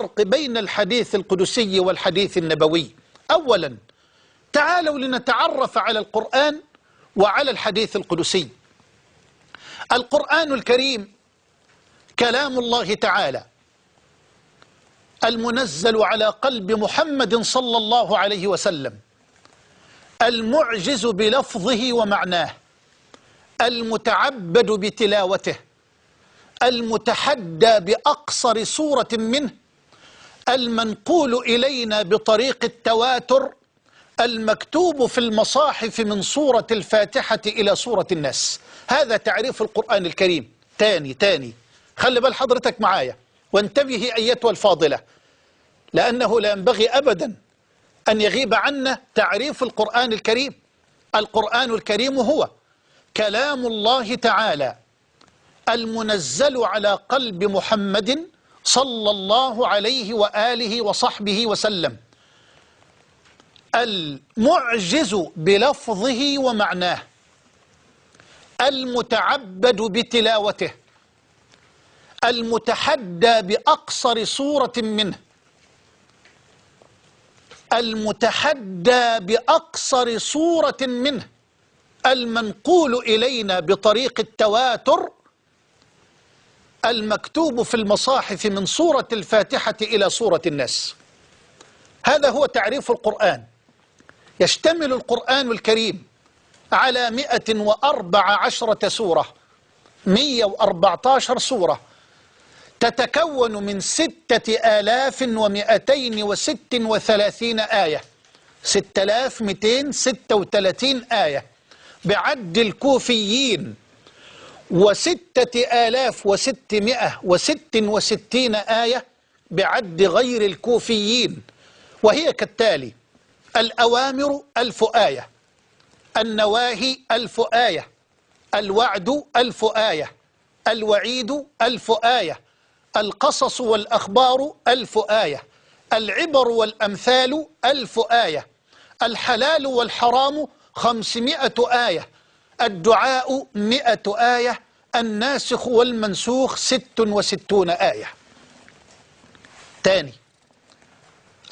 الفرق بين الحديث القدسي والحديث النبوي. أولا تعالوا لنتعرف على القرآن وعلى الحديث القدسي. القرآن الكريم كلام الله تعالى المنزل على قلب محمد صلى الله عليه وسلم، المعجز بلفظه ومعناه، المتعبد بتلاوته، المتحدى بأقصر سورة منه، المنقول إلينا بطريق التواتر، المكتوب في المصاحف من سورة الفاتحة إلى سورة الناس. هذا تعريف القرآن الكريم. تاني خلي بال حضرتك معايا وانتبهي أيتها الفاضلة، لأنه لا ينبغي أبدا أن يغيب عنا تعريف القرآن الكريم. القرآن الكريم هو كلام الله تعالى المنزل على قلب محمد صلى الله عليه وآله وصحبه وسلم، المعجز بلفظه ومعناه، المتعبد بتلاوته، المتحدى بأقصر سورة منه، المتحدى بأقصر سورة منه، المنقول إلينا بطريق التواتر، المكتوب في المصاحف من سورة الفاتحة إلى سورة الناس. هذا هو تعريف القرآن. يشتمل القرآن الكريم على 114 سورة، 114 سورة، تتكون من 6236 آية، 6236 آية بعد الكوفيين، و6666 آية بعد غير الكوفيين، وهي كالتالي: الأوامر 1000 آية، النواهي 1000 آية، الوعد 1000 آية، الوعيد 1000 آية، القصص والأخبار 1000 آية، العبر والأمثال 1000 آية، الحلال والحرام 500 آية، الدعاء 100 آية، الناسخ والمنسوخ 66 آية. تاني،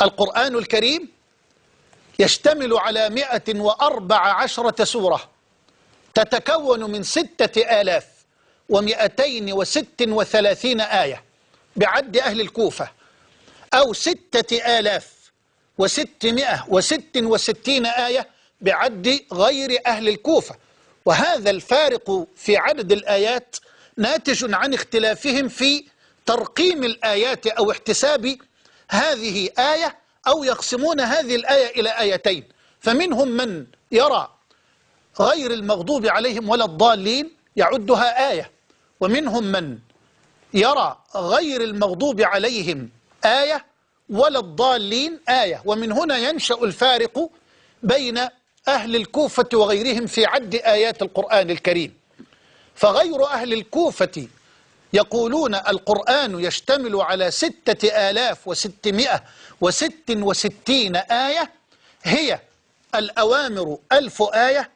القرآن الكريم يشتمل على 114 سورة، تتكون من 6236 آية بعد أهل الكوفة، أو 6666 آية بعد غير أهل الكوفة. وهذا الفارق في عدد الآيات ناتج عن اختلافهم في ترقيم الآيات أو احتساب هذه آية، أو يقسمون هذه الآية إلى آيتين. فمنهم من يرى غير المغضوب عليهم ولا الضالين يعدها آية، ومنهم من يرى غير المغضوب عليهم آية ولا الضالين آية. ومن هنا ينشأ الفارق بين أهل الكوفة وغيرهم في عد آيات القرآن الكريم. فغير أهل الكوفة يقولون القرآن يشتمل على 6666 آية، هي الأوامر 1000 آية،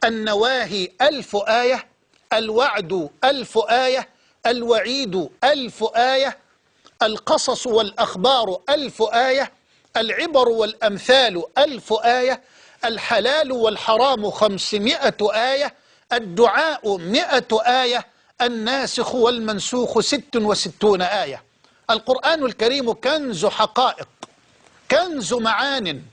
النواهي 1000 آية، الوعد 1000 آية، الوعيد 1000 آية، القصص والأخبار 1000 آية، العبر والأمثال 1000 آية، الحلال والحرام 500 آية، الدعاء 100 آية، الناسخ والمنسوخ 66 آية. القرآن الكريم كنز حقائق، كنز معان،